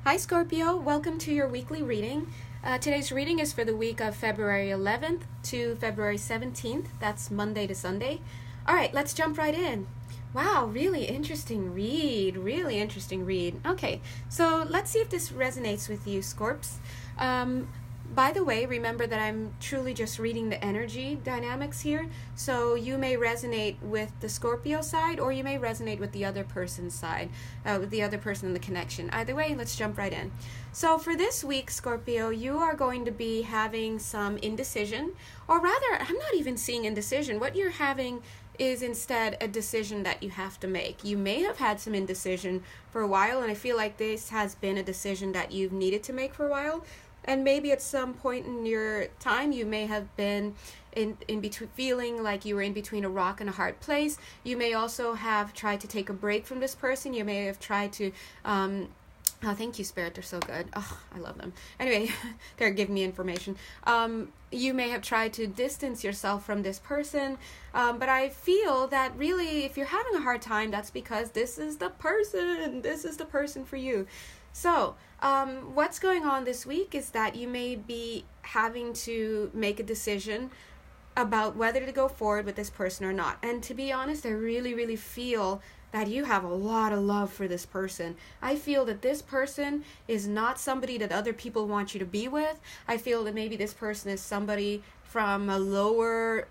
Hi Scorpio, welcome to your weekly reading. Today's reading is for the week of February 11th to February 17th. That's Monday to Sunday. All right, let's jump right in. Wow, really interesting read. Okay, so let's see if this resonates with you, Scorps. By the way, remember that I'm truly just reading the energy dynamics here. So you may resonate with the Scorpio side, or you may resonate with the other person's side, with the other person in the connection. Either way, let's jump right in. So for this week, Scorpio, you are going to be having some indecision, or rather, I'm not even seeing indecision. What you're having is instead a decision that you have to make. You may have had some indecision for a while, and I feel like this has been a decision that you've needed to make for a while. And maybe at some point in your time, you may have been in between, feeling like you were in between a rock and a hard place. You may also have tried to take a break from this person. You may have tried to, oh, thank you, Spirit. They're so good. Oh, I love them. Anyway, they're giving me information. You may have tried to distance yourself from this person. But I feel that really, if you're having a hard time, that's because this is the person. This is the person for you. So, what's going on this week is that you may be having to make a decision about whether to go forward with this person or not. And to be honest, I really feel that you have a lot of love for this person. I feel that this person is not somebody that other people want you to be with. I feel that maybe this person is somebody from a lower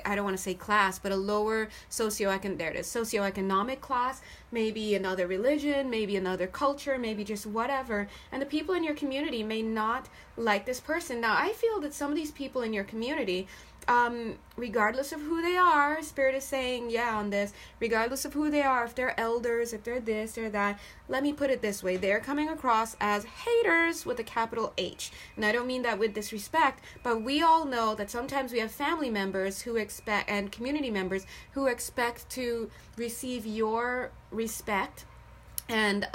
I don't want to say class, but a lower socioeconomic class, maybe another religion, maybe another culture, maybe just whatever. And the people in your community may not like this person. Now, I feel that some of these people in your community, regardless of who they are, Spirit is saying, yeah, on this, regardless of who they are, if they're elders, if they're this or that, let me put it this way, they're coming across as haters with a capital H. And I don't mean that with disrespect, but we all know that sometimes we have family members who expect, and community members who expect to receive your respect and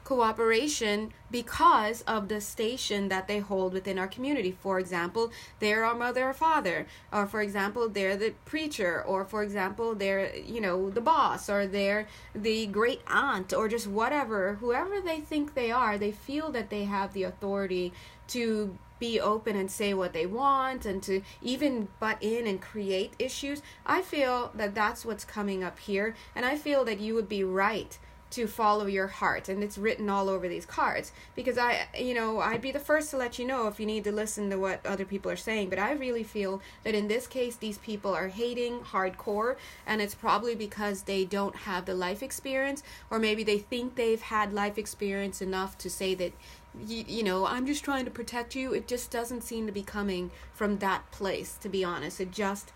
cooperation because of the station that they hold within our community. For example, they're our mother or father, or for example, they're the preacher, or for example, they're, the boss, or they're the great aunt, or just whatever, whoever they think they are, they feel that they have the authority to be open and say what they want, and to even butt in and create issues. I feel that that's what's coming up here, and I feel that you would be right to follow your heart, and it's written all over these cards, because I'd be the first to let you know if you need to listen to what other people are saying, but I really feel that in this case these people are hating hardcore, and it's probably because they don't have the life experience, or maybe they think they've had life experience enough to say that I'm just trying to protect you. It just doesn't seem to be coming from that place, to be honest. It just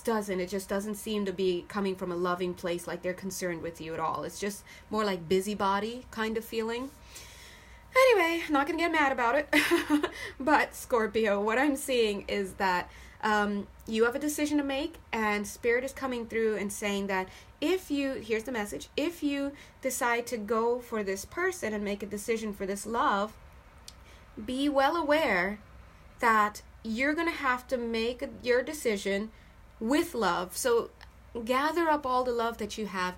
doesn't seem to be coming from a loving place, like they're concerned with you at all. It's just more like busybody kind of feeling. Anyway, I'm not going to get mad about it. But Scorpio, what I'm seeing is that you have a decision to make, and Spirit is coming through and saying that here's the message, if you decide to go for this person and make a decision for this love, be well aware that you're going to have to make your decision with love. So gather up all the love that you have,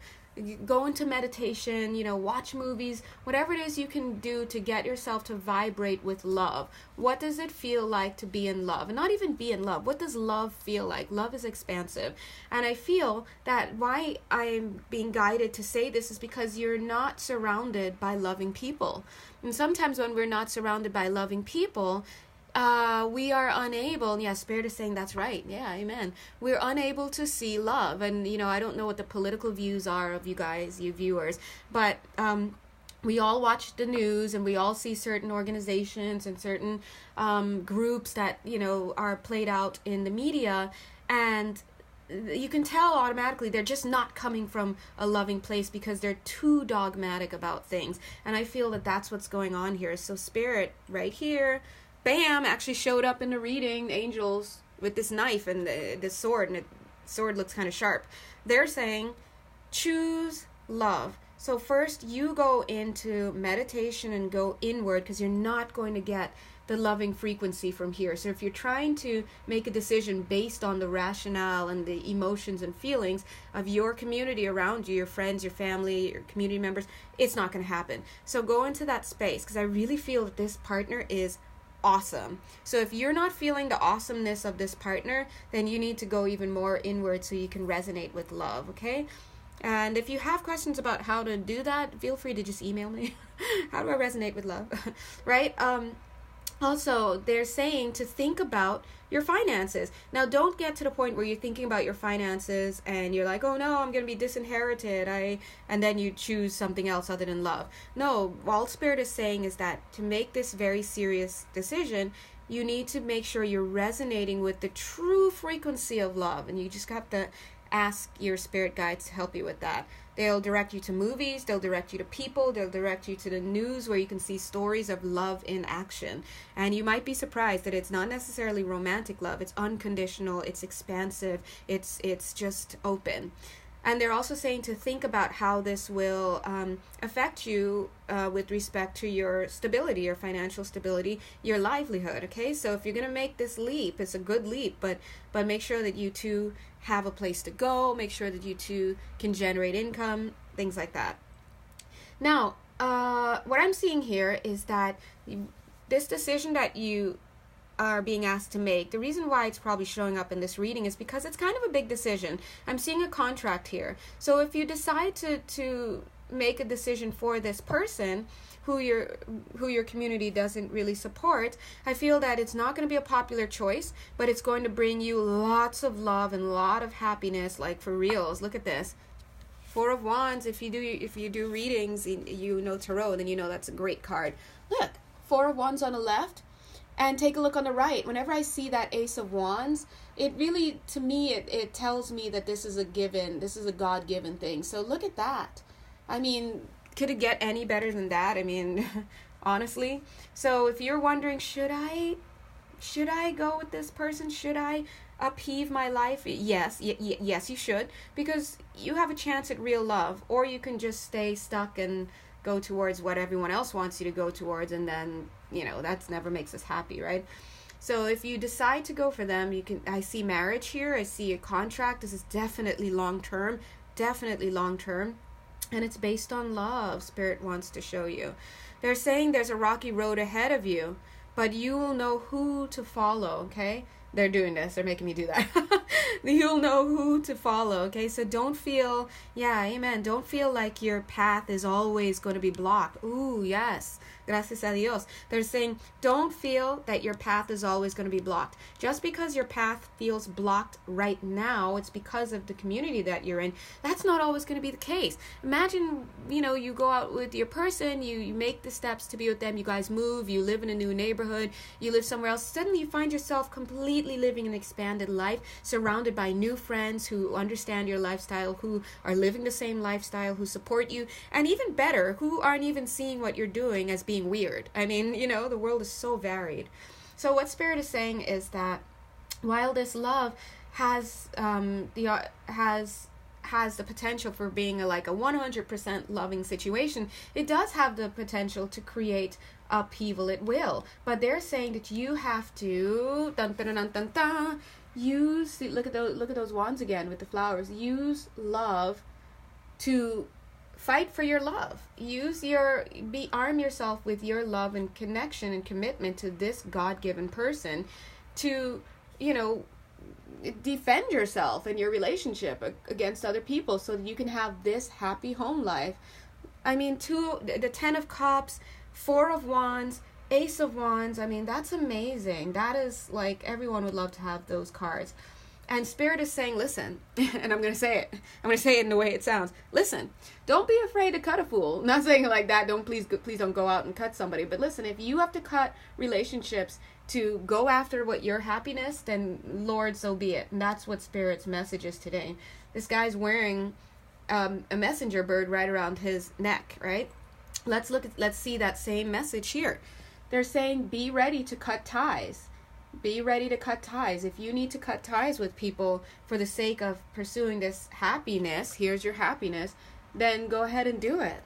go into meditation, watch movies, whatever it is you can do to get yourself to vibrate with love. What does it feel like to be in love? And not even be in love. What does love feel like? Love is expansive. And I feel that why I'm being guided to say this is because you're not surrounded by loving people. And sometimes when we're not surrounded by loving people, we are unable, Spirit is saying that's right, amen, we're unable to see love. And I don't know what the political views are of you guys, you viewers, but we all watch the news, and we all see certain organizations and certain groups that are played out in the media, and you can tell automatically they're just not coming from a loving place because they're too dogmatic about things. And I feel that that's what's going on here. So Spirit right here, bam, actually showed up in the reading, the angels with this knife and this sword, and the sword looks kind of sharp. They're saying, choose love. So first you go into meditation and go inward, because you're not going to get the loving frequency from here. So if you're trying to make a decision based on the rationale and the emotions and feelings of your community around you, your friends, your family, your community members, it's not going to happen. So go into that space, because I really feel that this partner is awesome. So if you're not feeling the awesomeness of this partner, then you need to go even more inward so you can resonate with love, okay? And if you have questions about how to do that, feel free to just email me. How do I resonate with love? Right? Also, they're saying to think about your finances. Now, don't get to the point where you're thinking about your finances and you're like, oh no, I'm going to be disinherited. And then you choose something else other than love. No, all Spirit is saying is that to make this very serious decision, you need to make sure you're resonating with the true frequency of love. And you just got to ask your spirit guides to help you with that. They'll direct you to movies, they'll direct you to people, they'll direct you to the news where you can see stories of love in action. And you might be surprised that it's not necessarily romantic love, it's unconditional, it's expansive, it's just open. And they're also saying to think about how this will affect you with respect to your stability, your financial stability, your livelihood, okay? So if you're going to make this leap, it's a good leap, but make sure that you two have a place to go, make sure that you two can generate income, things like that. Now, what I'm seeing here is that this decision that you are being asked to make, the reason why it's probably showing up in this reading is because it's kind of a big decision. I'm seeing a contract here. So if you decide to make a decision for this person who your community doesn't really support, I feel that it's not going to be a popular choice, but it's going to bring you lots of love and a lot of happiness, like for reals. Look at this. Four of Wands. If you do readings, you know tarot, then you know that's a great card. Look, Four of Wands on the left. And take a look on the right. Whenever I see that Ace of Wands, it really, to me, it tells me that this is a given, this is a God-given thing. So look at that. I mean, could it get any better than that? I mean, honestly. So if you're wondering, should I go with this person? Should I upheave my life? Yes, yes, you should. Because you have a chance at real love. Or you can just stay stuck and go towards what everyone else wants you to go towards, and then, you know, that never makes us happy, right? So if you decide to go for them, you can, I see marriage here, I see a contract. This is definitely long-term, and it's based on love. Spirit wants to show you. They're saying there's a rocky road ahead of you, but you will know who to follow, okay? They're doing this. They're making me do that. You'll know who to follow, okay? So don't feel, yeah, amen. Don't feel like your path is always going to be blocked. Ooh, yes. Gracias a Dios. They're saying don't feel that your path is always going to be blocked. Just because your path feels blocked right now, it's because of the community that you're in. That's not always going to be the case. Imagine, you know, you go out with your person, you make the steps to be with them, you guys move, you live in a new neighborhood, you live somewhere else. Suddenly you find yourself completely living an expanded life, surrounded by new friends who understand your lifestyle, who are living the same lifestyle, who support you, and even better, who aren't even seeing what you're doing as being weird. I mean, you know, the world is so varied. So what Spirit is saying is that while this love has the potential for being like a 100% loving situation, it does have the potential to create upheaval. It will. But they're saying that you have to use, look at those wands again with the flowers. Use love to fight for your love. Arm yourself with your love and connection and commitment to this God-given person to, you know, defend yourself and your relationship against other people so that you can have this happy home life. I mean, the 10 of Cups, 4 of Wands, Ace of Wands. I mean, that's amazing. That is like, everyone would love to have those cards. And Spirit is saying, listen, and I'm going to say it. I'm going to say it in the way it sounds. Listen, don't be afraid to cut a fool. I'm not saying it like that. Please don't go out and cut somebody. But listen, if you have to cut relationships to go after what your happiness, then Lord, so be it. And that's what Spirit's message is today. This guy's wearing a messenger bird right around his neck, right? Let's see that same message here. They're saying, be ready to cut ties. Be ready to cut ties. If you need to cut ties with people for the sake of pursuing this happiness, here's your happiness. then go ahead and do it.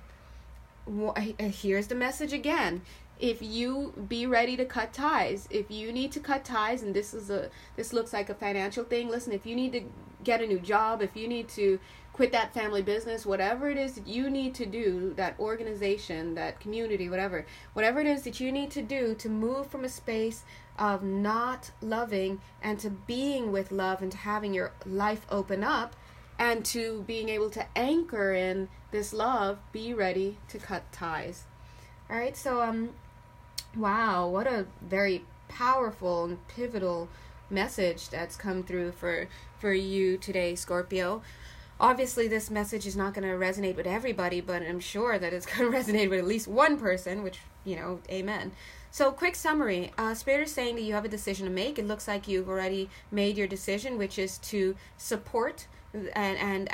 Here's the message again. If you be ready to cut ties, if you need to cut ties, and this looks like a financial thing, listen, if you need to get a new job, if you need to quit that family business, whatever it is that you need to do, that organization, that community, whatever it is that you need to do to move from a space of not loving and to being with love and to having your life open up and to being able to anchor in this love, be ready to cut ties. All right, so wow, what a very powerful and pivotal message that's come through for you today, Scorpio. Obviously, this message is not going to resonate with everybody, but I'm sure that it's going to resonate with at least one person, which, amen. So, quick summary. Spirit is saying that you have a decision to make. It looks like you've already made your decision, which is to support and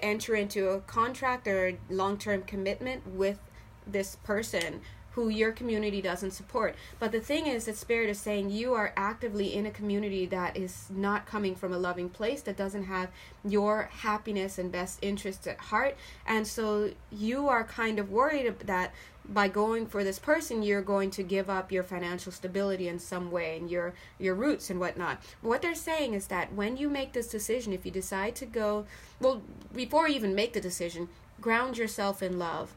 enter into a contract or long-term commitment with this person who your community doesn't support. But the thing is that Spirit is saying you are actively in a community that is not coming from a loving place, that doesn't have your happiness and best interests at heart. And so you are kind of worried that by going for this person, you're going to give up your financial stability in some way and your roots and whatnot. What they're saying is that when you make this decision, if you decide to go, well, before you even make the decision, ground yourself in love.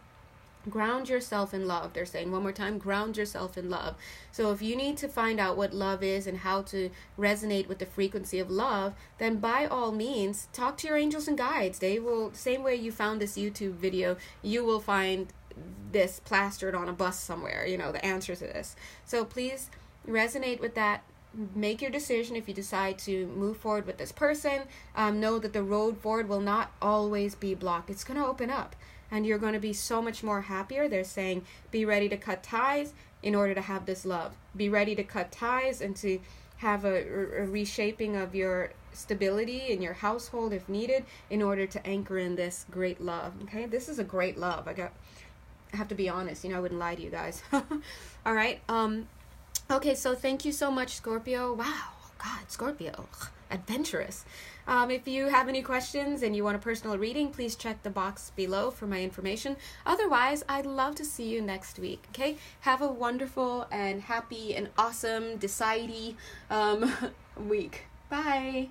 Ground yourself in love. They're saying one more time, ground yourself in love. So if you need to find out what love is and how to resonate with the frequency of love, then by all means, talk to your angels and guides. They will, same way you found this YouTube video, you will find this plastered on a bus somewhere, the answer to this. So please resonate with that. Make your decision if you decide to move forward with this person. Know that the road forward will not always be blocked. It's going to open up. And you're going to be so much more happier. They're saying, be ready to cut ties in order to have this love. Be ready to cut ties and to have a reshaping of your stability in your household if needed in order to anchor in this great love. Okay, this is a great love. I have to be honest. I wouldn't lie to you guys. All right. Okay, so thank you so much, Scorpio. Wow. God, Scorpio. Adventurous. If you have any questions and you want a personal reading, please check the box below for my information. Otherwise, I'd love to see you next week. Okay? Have a wonderful and happy and awesome, decide-y week. Bye.